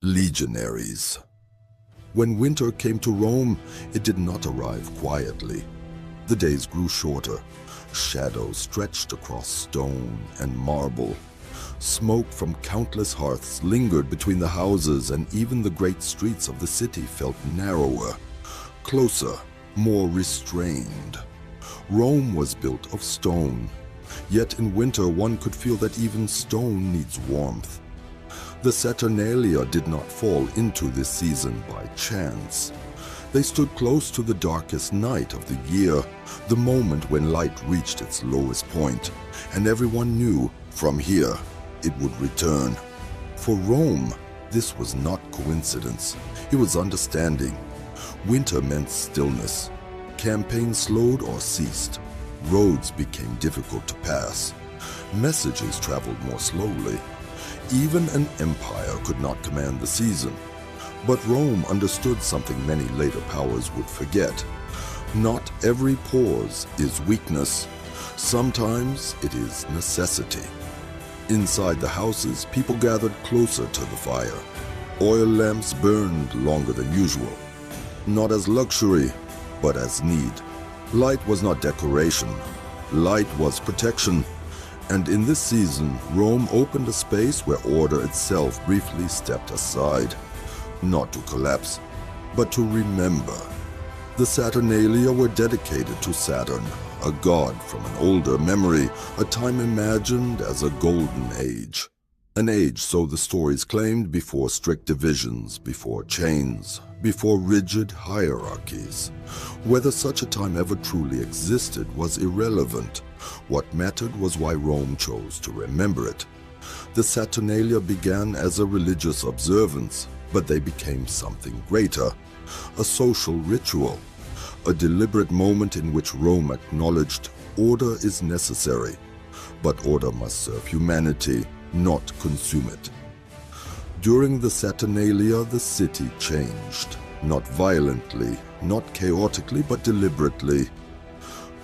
Legionaries. When winter came to Rome, it did not arrive quietly. The days grew shorter. Shadows stretched across stone and marble. Smoke from countless hearths lingered between the houses, and even the great streets of the city felt narrower, closer, more restrained. Rome was built of stone, yet in winter one could feel that even stone needs warmth. The Saturnalia did not fall into this season by chance. They stood close to the darkest night of the year, the moment when light reached its lowest point, and everyone knew from here it would return. For Rome, this was not coincidence. It was understanding. Winter meant stillness. Campaigns slowed or ceased. Roads became difficult to pass. Messages traveled more slowly. Even an empire could not command the season. But Rome understood something many later powers would forget. Not every pause is weakness. Sometimes it is necessity. Inside the houses, people gathered closer to the fire. Oil lamps burned longer than usual. Not as luxury, but as need. Light was not decoration. Light was protection. And in this season, Rome opened a space where order itself briefly stepped aside. Not to collapse, but to remember. The Saturnalia were dedicated to Saturn, a god from an older memory, a time imagined as a golden age. An age, so the stories claimed, before strict divisions, before chains, before rigid hierarchies. Whether such a time ever truly existed was irrelevant. What mattered was why Rome chose to remember it. The Saturnalia began as a religious observance, but they became something greater, a social ritual, a deliberate moment in which Rome acknowledged order is necessary, but order must serve humanity, not consume it. During the Saturnalia, the city changed, not violently, not chaotically, but deliberately.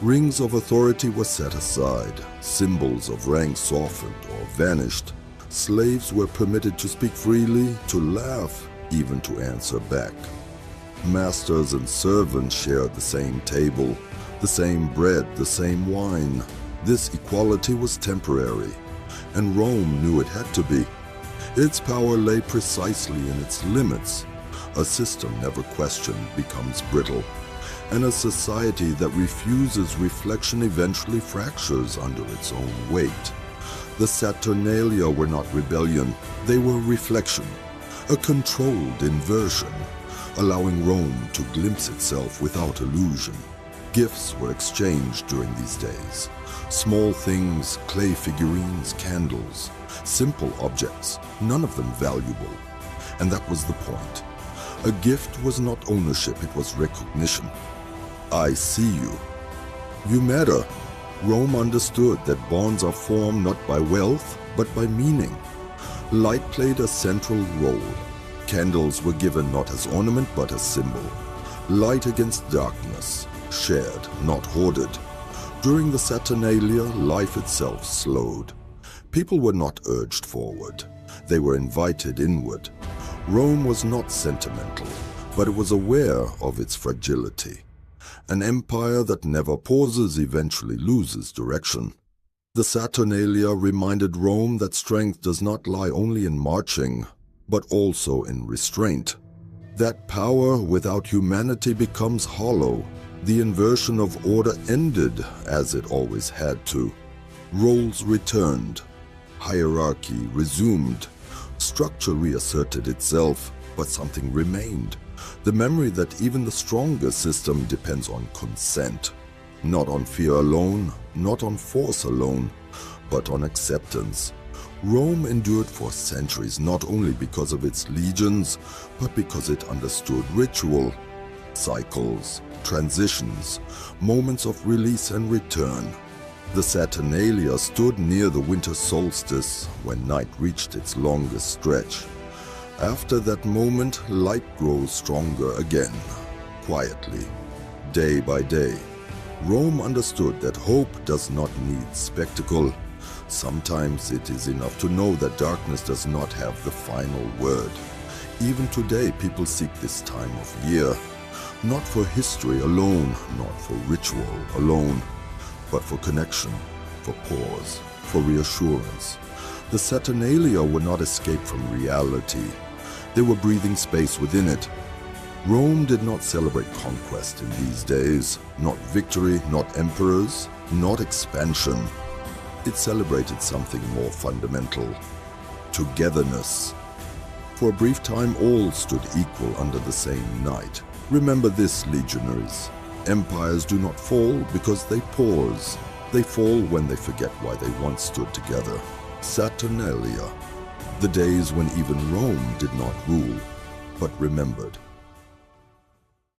Rings of authority were set aside, symbols of rank softened or vanished. Slaves were permitted to speak freely, to laugh, even to answer back. Masters and servants shared the same table, the same bread, the same wine. This equality was temporary, and Rome knew it had to be. Its power lay precisely in its limits. A system never questioned becomes brittle, and a society that refuses reflection eventually fractures under its own weight. The Saturnalia were not rebellion, they were reflection, a controlled inversion, allowing Rome to glimpse itself without illusion. Gifts were exchanged during these days. Small things, clay figurines, candles, simple objects, none of them valuable. And that was the point. A gift was not ownership, it was recognition. I see you. You matter. Rome understood that bonds are formed not by wealth, but by meaning. Light played a central role. Candles were given not as ornament, but as symbol. Light against darkness, shared, not hoarded. During the Saturnalia, life itself slowed. People were not urged forward. They were invited inward. Rome was not sentimental, but it was aware of its fragility. An empire that never pauses eventually loses direction. The Saturnalia reminded Rome that strength does not lie only in marching, but also in restraint. That power without humanity becomes hollow. The inversion of order ended as it always had to. Roles returned. Hierarchy resumed. Structure reasserted itself, but something remained. The memory that even the strongest system depends on consent. Not on fear alone, not on force alone, but on acceptance. Rome endured for centuries not only because of its legions, but because it understood ritual, cycles, transitions, moments of release and return. The Saturnalia stood near the winter solstice when night reached its longest stretch. After that moment, light grows stronger again, quietly, day by day. Rome understood that hope does not need spectacle. Sometimes it is enough to know that darkness does not have the final word. Even today, people seek this time of year, not for history alone, not for ritual alone, but for connection, for pause, for reassurance. The Saturnalia were not escape from reality. They were breathing space within it. Rome did not celebrate conquest in these days, not victory, not emperors, not expansion. It celebrated something more fundamental: togetherness. For a brief time, all stood equal under the same night. Remember this, legionaries. Empires do not fall because they pause. They fall when they forget why they once stood together. Saturnalia, the days when even Rome did not rule, but remembered.